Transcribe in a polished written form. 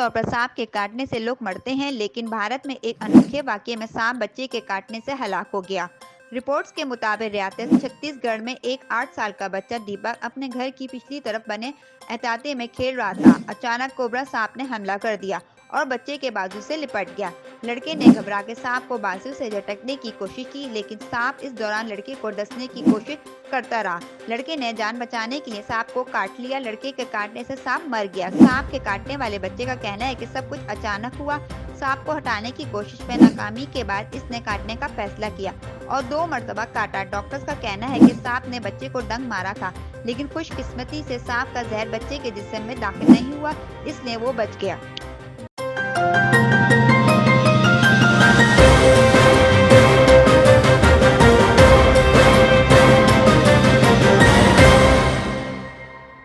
तौर पर सांप के काटने से लोग मरते हैं, लेकिन भारत में एक अनोखे वाकये में सांप बच्चे के काटने से हलाक हो गया। रिपोर्ट्स के मुताबिक रियासत छत्तीसगढ़ में एक 8 साल का बच्चा दीपक अपने घर की पिछली तरफ बने अहताते में खेल रहा था। अचानक कोबरा सांप ने हमला कर दिया और बच्चे के बाजू से लिपट गया। लड़के ने घबरा के सांप को बाजू से झटकने की कोशिश की, लेकिन सांप इस दौरान लड़के को डसने की कोशिश करता रहा। लड़के ने जान बचाने के लिए सांप को काट लिया। लड़के के काटने से सांप मर गया। सांप के काटने वाले बच्चे का कहना है कि सब कुछ अचानक हुआ। सांप को हटाने की कोशिश में नाकामी के बाद इसने काटने का फैसला किया और 2 मरतबा काटा। डॉक्टर्स का कहना है कि सांप ने बच्चे को डंक मारा था, लेकिन खुशकिस्मती से सांप का जहर बच्चे के जिस्म में दाखिल नहीं हुआ, इसलिए वो बच गया।